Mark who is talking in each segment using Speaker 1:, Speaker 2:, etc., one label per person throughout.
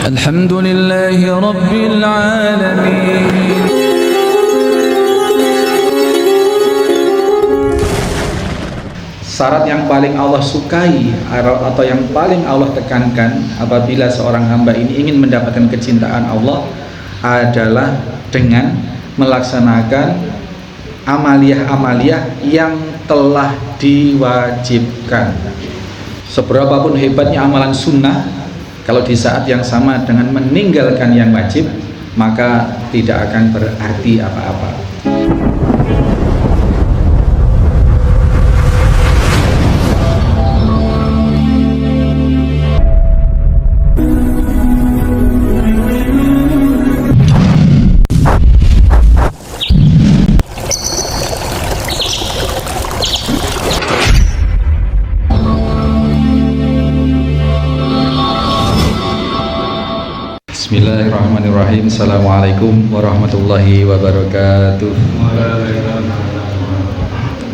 Speaker 1: Alhamdulillahi Rabbil Alamin.
Speaker 2: Syarat yang paling Allah sukai atau yang paling Allah tekankan apabila seorang hamba ini ingin mendapatkan kecintaan Allah adalah dengan melaksanakan amaliyah-amaliyah yang telah diwajibkan. Seberapapun hebatnya amalan sunnah, kalau di saat yang sama dengan meninggalkan yang wajib, maka tidak akan berarti apa-apa. Bismillahirrahmanirrahim. Assalamualaikum warahmatullahi wabarakatuh.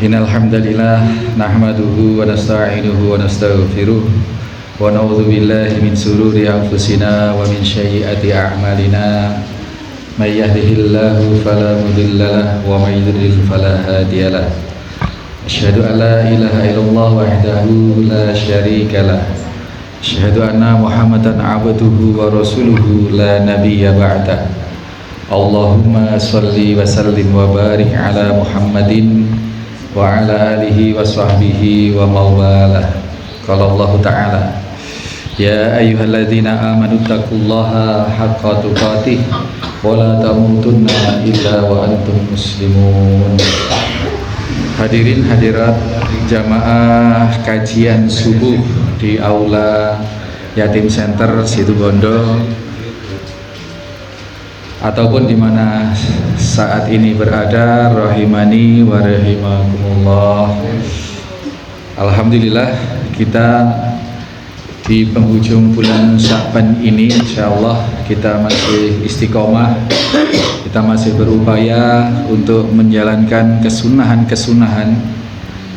Speaker 2: Innal hamdalillah nahmaduhu wa nasta'inuhu wa nastaghfiruh wa na'udzu billahi min shururi anfusina wa min sayyiati a'malina. May yahdihillahu fala mudhillalah wa may yudlil fala hadiyalah. Asyhadu an la ilaha illallah wahdahu la syarikalah. Asyhadu anna Muhammadan abduhu wa rasuluhu la nabiyya ba'dah. Allahumma salli wa sallim wa barik ala Muhammadin wa ala alihi wa sahbihi wa mawalah. Qala Allah Ta'ala, ya ayyuhalladzina amanu taqullaha haqqa tuqatih wa la tamutunna illa wa antum muslimun. Hadirin hadirat jamaah kajian subuh di aula Yatim Center Situbondo ataupun di mana saat ini berada, rahimani wa rahimakumullah. Alhamdulillah, kita di penghujung bulan Sya'ban ini insyaallah kita masih istiqomah, kita masih berupaya untuk menjalankan kesunahan-kesunahan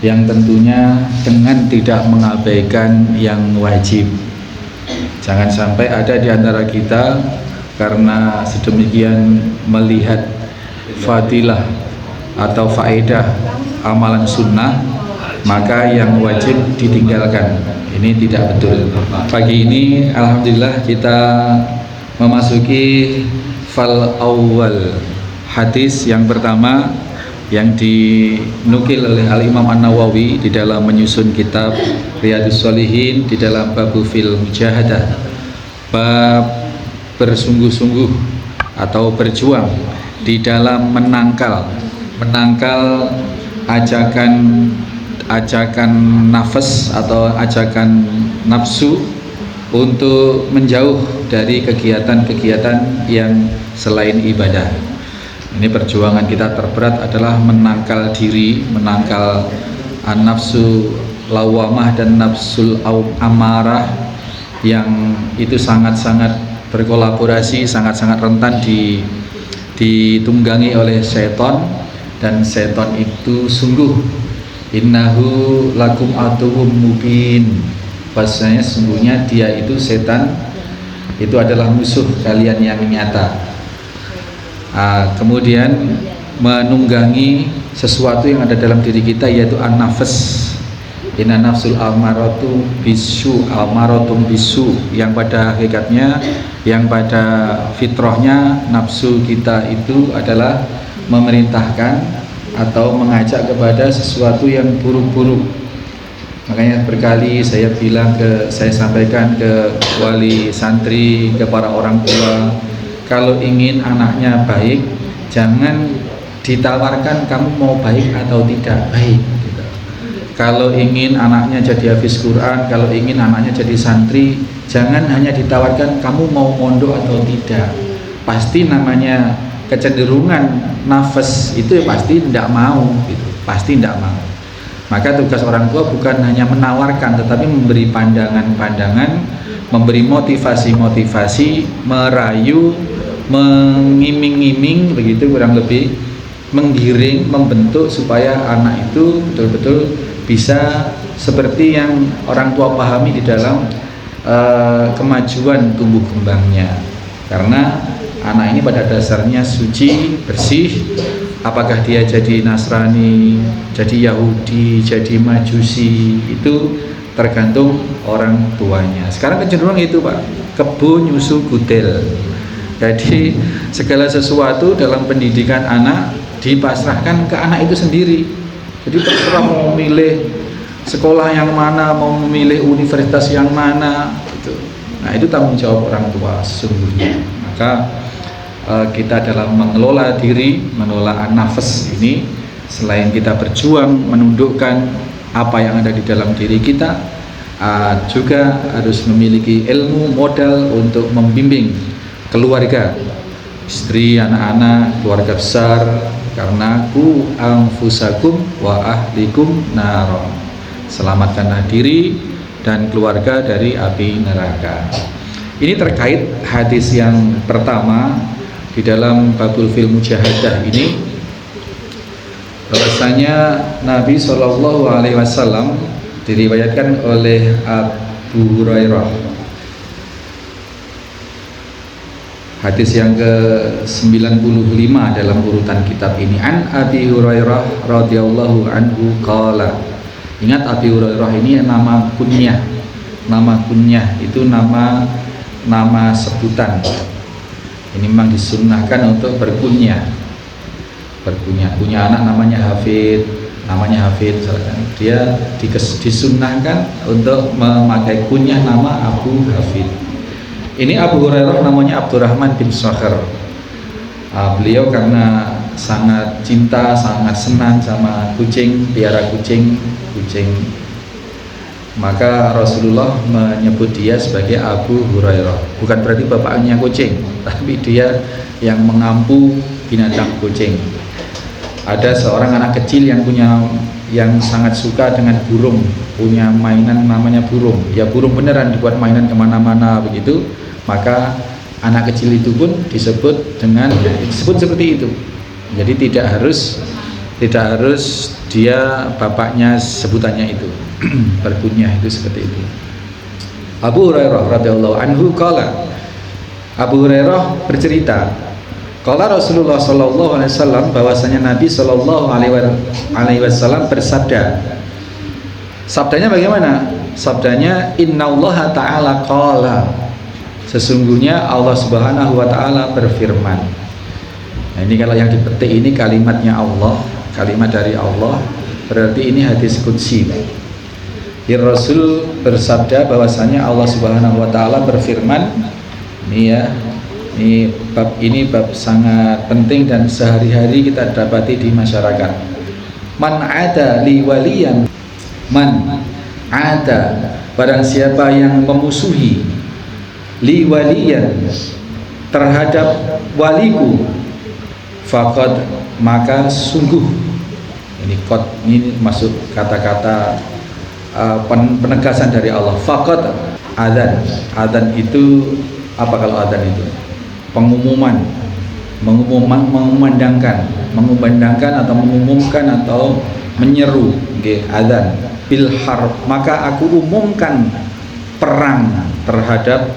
Speaker 2: yang tentunya dengan tidak mengabaikan yang wajib. Jangan sampai ada di antara kita karena sedemikian melihat fadilah atau faedah amalan sunnah, maka yang wajib ditinggalkan. Ini tidak betul. Pagi ini alhamdulillah kita memasuki fal awal, hadis yang pertama yang dinukil oleh Al-Imam An-Nawawi di dalam menyusun kitab Riyadhus Shalihin di dalam bab fil mujahadah, bab bersungguh-sungguh atau berjuang di dalam menangkal ajakan nafas atau ajakan nafsu untuk menjauh dari kegiatan-kegiatan yang selain ibadah. Ini perjuangan kita terberat adalah menangkal diri, menangkal nafsu lawamah dan nafsul amarah yang itu sangat-sangat berkolaborasi, sangat-sangat rentan ditunggangi oleh setan, dan setan itu sungguh innahu lakum aduwwum mubin. Bahasanya sungguhnya dia itu setan itu adalah musuh kalian yang nyata. Kemudian menunggangi sesuatu yang ada dalam diri kita, yaitu an-nafs. Inna nafsul amaratu bisu, amaratum bisu, yang pada hakikatnya, yang pada fitrahnya nafsu kita itu adalah memerintahkan atau mengajak kepada sesuatu yang buruk-buruk. Makanya berkali saya sampaikan ke wali santri, ke para orang tua, kalau ingin anaknya baik, jangan ditawarkan kamu mau baik atau tidak baik gitu. Kalau ingin anaknya jadi hafiz Quran, kalau ingin anaknya jadi santri, jangan hanya ditawarkan kamu mau mondok atau tidak. Pasti namanya kecenderungan nafas itu pasti tidak mau gitu, pasti tidak mau. Maka tugas orang tua bukan hanya menawarkan, tetapi memberi pandangan-pandangan, memberi motivasi-motivasi, merayu, mengiming-iming, begitu kurang lebih, menggiring, membentuk supaya anak itu betul-betul bisa seperti yang orang tua pahami di dalam kemajuan tumbuh kembangnya, karena anak ini pada dasarnya suci, bersih. Apakah dia jadi Nasrani, jadi Yahudi, jadi Majusi, itu tergantung orang tuanya. Sekarang kecenderungan itu Pak, kebo nyusu gudel. Jadi segala sesuatu dalam pendidikan anak dipasrahkan ke anak itu sendiri. Jadi terserah mau memilih sekolah yang mana, mau memilih universitas yang mana gitu. Nah itu tanggung jawab orang tua sesungguhnya. Maka kita dalam mengelola diri, mengelola nafas ini, selain kita berjuang menundukkan apa yang ada di dalam diri kita, juga harus memiliki ilmu modal untuk membimbing keluarga, istri, anak-anak, keluarga besar, karena ku anfusakum wa ahlikum naro, selamatkanlah diri dan keluarga dari api neraka. Ini terkait hadis yang pertama di dalam babul fil mujahadah ini, bahwasanya Nabi SAW diriwayatkan oleh Abu Hurairah, hadis yang ke-95 dalam urutan kitab ini. An Abi Hurairah radhiyallahu anhu qala. Ingat Abi Hurairah ini nama kunyah. Nama kunyah itu nama sebutan. Ini memang disunnahkan untuk berkunyah. Punya anak namanya Hafid, misalkan. Dia disunnahkan untuk memakai kunyah nama Abu Hafid. Ini Abu Hurairah namanya Abdurrahman bin Sakhar. Beliau karena sangat cinta, sangat senang sama kucing, piara kucing, maka Rasulullah menyebut dia sebagai Abu Hurairah. Bukan berarti bapaknya kucing, tapi dia yang mengampu binatang kucing. Ada seorang anak kecil yang sangat suka dengan burung, punya mainan namanya burung. Ya burung beneran, dibuat mainan kemana-mana begitu. Maka anak kecil itu pun disebut seperti itu. Jadi tidak harus dia bapaknya sebutannya itu. Berkunyah itu seperti itu. Abu Hurairah radhiyallahu anhu qala. Abu Hurairah bercerita, qala Rasulullah sallallahu alaihi wasallam, bahwasanya Nabi sallallahu alaihi wasallam bersabda. Sabdanya bagaimana? Sabdanya innallaha ta'ala qala. Sesungguhnya Allah Subhanahu wa taala berfirman. Nah, ini kalau yang dipetik ini kalimatnya Allah, kalimat dari Allah, berarti ini hadis qudsi. Rasul bersabda bahwasanya Allah Subhanahu wa taala berfirman. Ini bab sangat penting dan sehari-hari kita dapati di masyarakat. Man ada li waliyan, man ada, barang siapa yang memusuhi, li waliyan, terhadap waliku, faqad, maka sungguh, ini masuk kata-kata penegasan dari Allah. Faqad adzan itu apa kalau adzan itu? Pengumuman, mengumandangkan atau mengumumkan atau menyeru, adzan bil harb, maka aku umumkan perang terhadap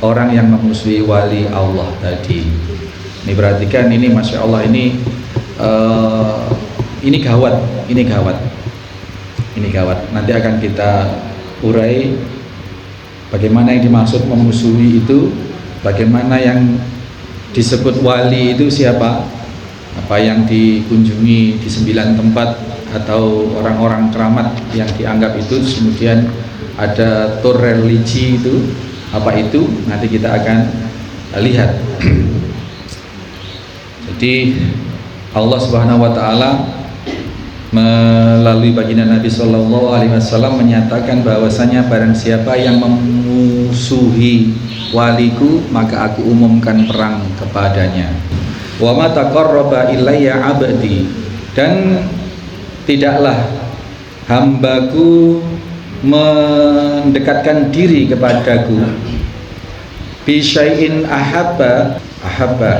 Speaker 2: orang yang memusuhi wali Allah tadi. Ini perhatikan, ini masya Allah, ini gawat. Nanti akan kita urai bagaimana yang dimaksud memusuhi itu, bagaimana yang disebut wali itu siapa, apa yang dikunjungi di 9 tempat atau orang-orang keramat yang dianggap itu, kemudian ada tur religi itu, apa itu, nanti kita akan lihat. Jadi Allah Subhanahu wa taala melalui baginda Nabi Shallallahu Alaihi Wasallam menyatakan bahwasanya barang siapa yang memusuhi waliku, maka aku umumkan perang kepadanya. Wa ma taqarraba ilayya abdi, dan tidaklah hambaku mendekatkan diri kepadaku, bi syai'in ahabba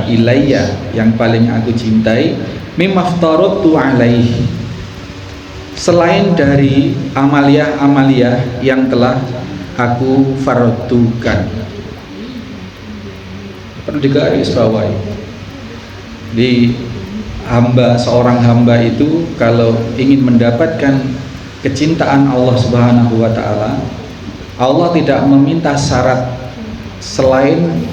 Speaker 2: ilayya, yang paling aku cintai, mimaftaratu alaihi, selain dari amaliyah yang telah aku fardukan. Perlu digarisbawahi. Di seorang hamba itu kalau ingin mendapatkan kecintaan Allah Subhanahu wa taala, Allah tidak meminta syarat selain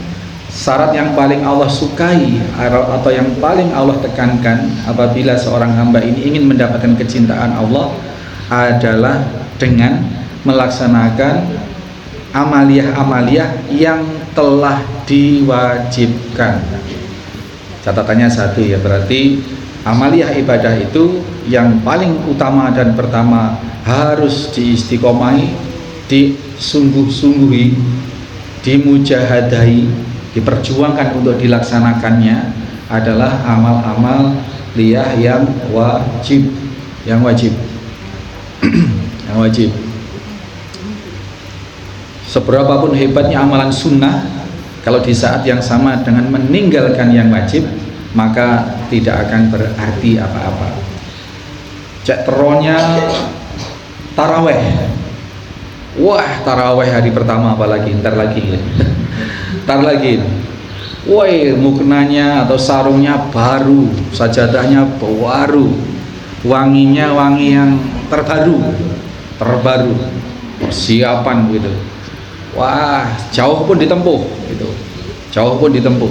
Speaker 2: syarat yang paling Allah sukai atau yang paling Allah tekankan apabila seorang hamba ini ingin mendapatkan kecintaan Allah adalah dengan melaksanakan amaliyah-amaliyah yang telah diwajibkan. Catatannya satu ya, berarti amaliyah ibadah itu yang paling utama dan pertama harus diistiqomahi, disungguh-sungguhi, dimujahadahi, diperjuangkan untuk dilaksanakannya adalah amal-amal liyah yang wajib, yang wajib. Yang wajib. Seberapapun hebatnya amalan sunnah, kalau di saat yang sama dengan meninggalkan yang wajib, maka tidak akan berarti apa-apa. Cek teronya taraweh. Wah, taraweh hari pertama apalagi, ntar lagi. Woi, muknanya atau sarungnya baru, sajadahnya baru, wanginya wangi yang terbaru, persiapan gitu. Wah, jauh pun ditempuh gitu. Jauh pun ditempuh.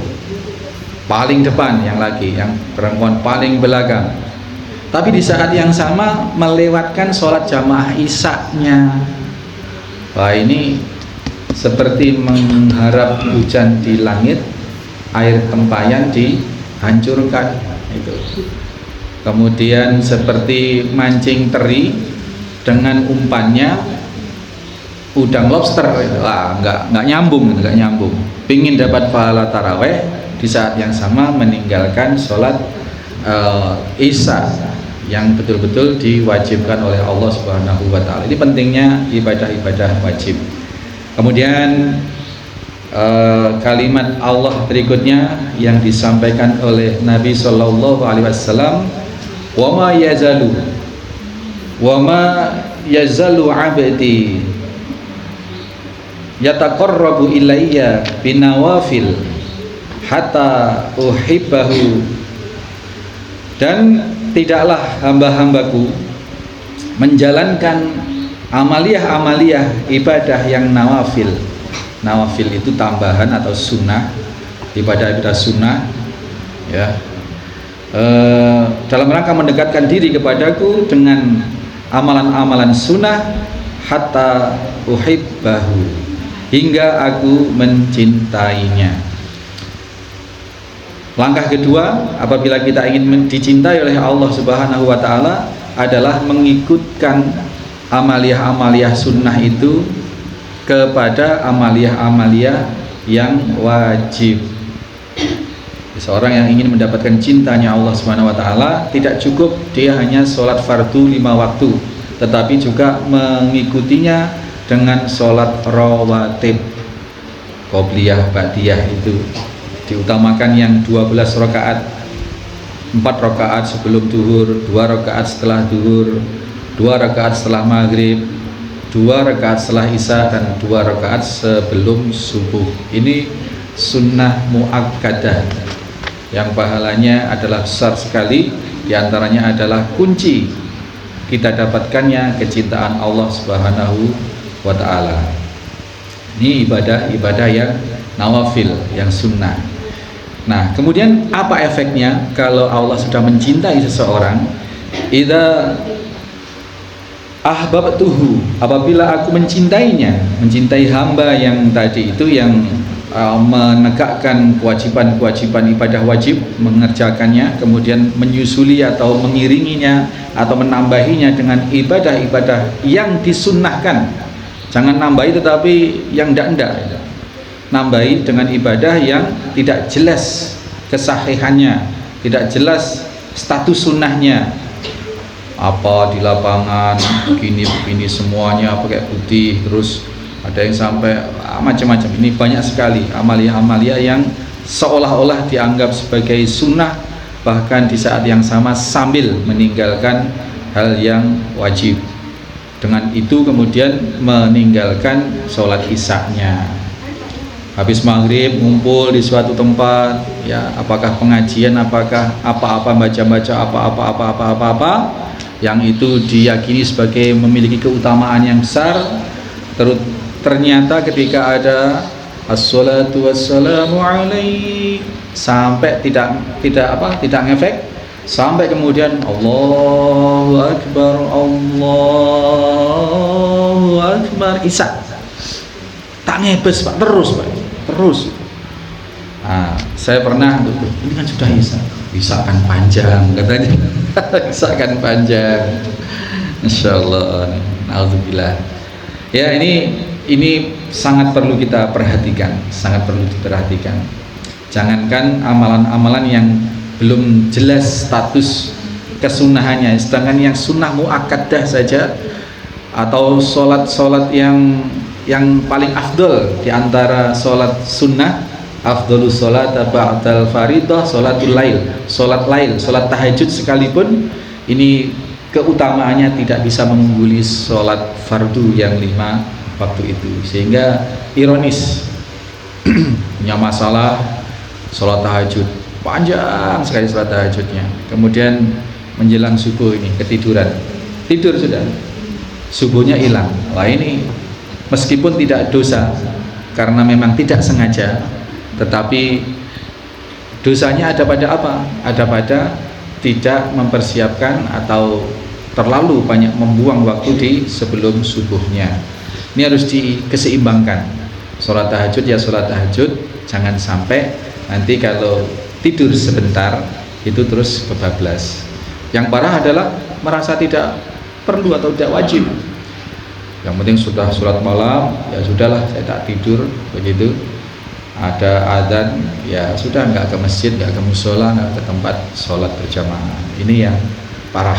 Speaker 2: Paling depan yang perempuan paling belakang. Tapi di saat yang sama melewatkan sholat jamaah isya-nya. Wah, ini seperti mengharap hujan di langit, air tempayan dihancurkan itu. Kemudian seperti mancing teri dengan umpannya udang lobster itu. Nggak nyambung. Pingin dapat pahala taraweh di saat yang sama meninggalkan sholat isya yang betul-betul diwajibkan oleh Allah Subhanahu wa taala. Ini pentingnya ibadah-ibadah wajib. Kemudian kalimat Allah berikutnya yang disampaikan oleh Nabi Shallallahu Alaihi Wasallam, wa ma yazalu abdi yataqarrabu ilayya binawafil hatta uhibbahu, dan tidaklah hamba-hambaku menjalankan amaliyah-amaliyah ibadah yang nawafil. Nawafil itu tambahan atau sunnah, ibadah-ibadah sunnah ya, dalam rangka mendekatkan diri kepadaku dengan amalan-amalan sunnah hatta uhibbahu, hingga aku mencintainya. Langkah kedua apabila kita ingin dicintai oleh Allah Subhanahu wa taala adalah mengikutkan amaliyah-amaliyah sunnah itu kepada amaliyah-amaliyah yang wajib. Seorang yang ingin mendapatkan cintanya Allah Subhanahu wa taala tidak cukup dia hanya sholat fardu 5 waktu, tetapi juga mengikutinya dengan sholat rawatib, qobliyah, ba'diyah itu diutamakan yang 12 rakaat, 4 rakaat sebelum duhur, 2 rakaat setelah duhur, 2 rakaat setelah maghrib, 2 rakaat setelah isya, dan 2 rakaat sebelum subuh. Ini sunnah muakkadah yang pahalanya adalah besar sekali. Di antaranya adalah kunci kita dapatkannya kecintaan Allah Subhanahu wa ta'ala. Ini ibadah yang nawafil, yang sunnah. Nah, kemudian apa efeknya kalau Allah sudah mencintai seseorang? Idza ahbabtuhu, apabila aku mencintainya, mencintai hamba yang tadi itu yang menegakkan kewajiban-kewajiban ibadah wajib, mengerjakannya, kemudian menyusuli atau mengiringinya atau menambahinya dengan ibadah-ibadah yang disunnahkan. Jangan nambahi tetapi yang ndak-ndak. Nambahi dengan ibadah yang tidak jelas kesahihannya, tidak jelas status sunnahnya. Apa di lapangan begini semuanya pakai putih, terus ada yang sampai macam-macam. Ini banyak sekali amaliyah-amaliyah yang seolah-olah dianggap sebagai sunnah, bahkan di saat yang sama sambil meninggalkan hal yang wajib. Dengan itu kemudian meninggalkan sholat isya-nya. Habis maghrib ngumpul di suatu tempat, ya apakah pengajian, apakah apa-apa, baca-baca apa-apa, yang itu diyakini sebagai memiliki keutamaan yang besar. Ternyata ketika ada as-salatu wassalamu alaik, sampai tidak ngefek, sampai kemudian Allahu Akbar isya, tak ngebes Pak, terus. Nah, saya pernah, ini kan sudah isya kan panjang katanya. Isya kan panjang, Masya Allah, alhamdulillah. Ya, ini sangat perlu kita perhatikan, Jangankan amalan-amalan yang belum jelas status kesunahannya, sedangkan yang sunnah muakkadah saja, atau sholat yang paling afdol di antara sholat sunnah, afdolus sholat ba'dal faridah sholatul lail, sholat tahajud sekalipun, ini keutamaannya tidak bisa mengungguli sholat fardu yang 5 waktu itu. Sehingga ironis, punya masalah sholat tahajud, panjang sekali sholat tahajudnya, kemudian menjelang subuh ini tidur sudah, subuhnya hilang. Wah, ini meskipun tidak dosa karena memang tidak sengaja, tetapi dosanya ada pada apa? Ada pada tidak mempersiapkan atau terlalu banyak membuang waktu di sebelum subuhnya. Ini harus dikeseimbangkan. Sholat tahajud ya sholat tahajud, jangan sampai nanti kalau tidur sebentar itu terus kebablas. Yang parah adalah merasa tidak perlu atau tidak wajib. Yang penting sudah sholat malam, ya sudahlah saya tak tidur begitu. Ada adzan, ya sudah, nggak ke masjid, nggak ke musola, nggak ke tempat sholat berjamaah. Ini yang parah.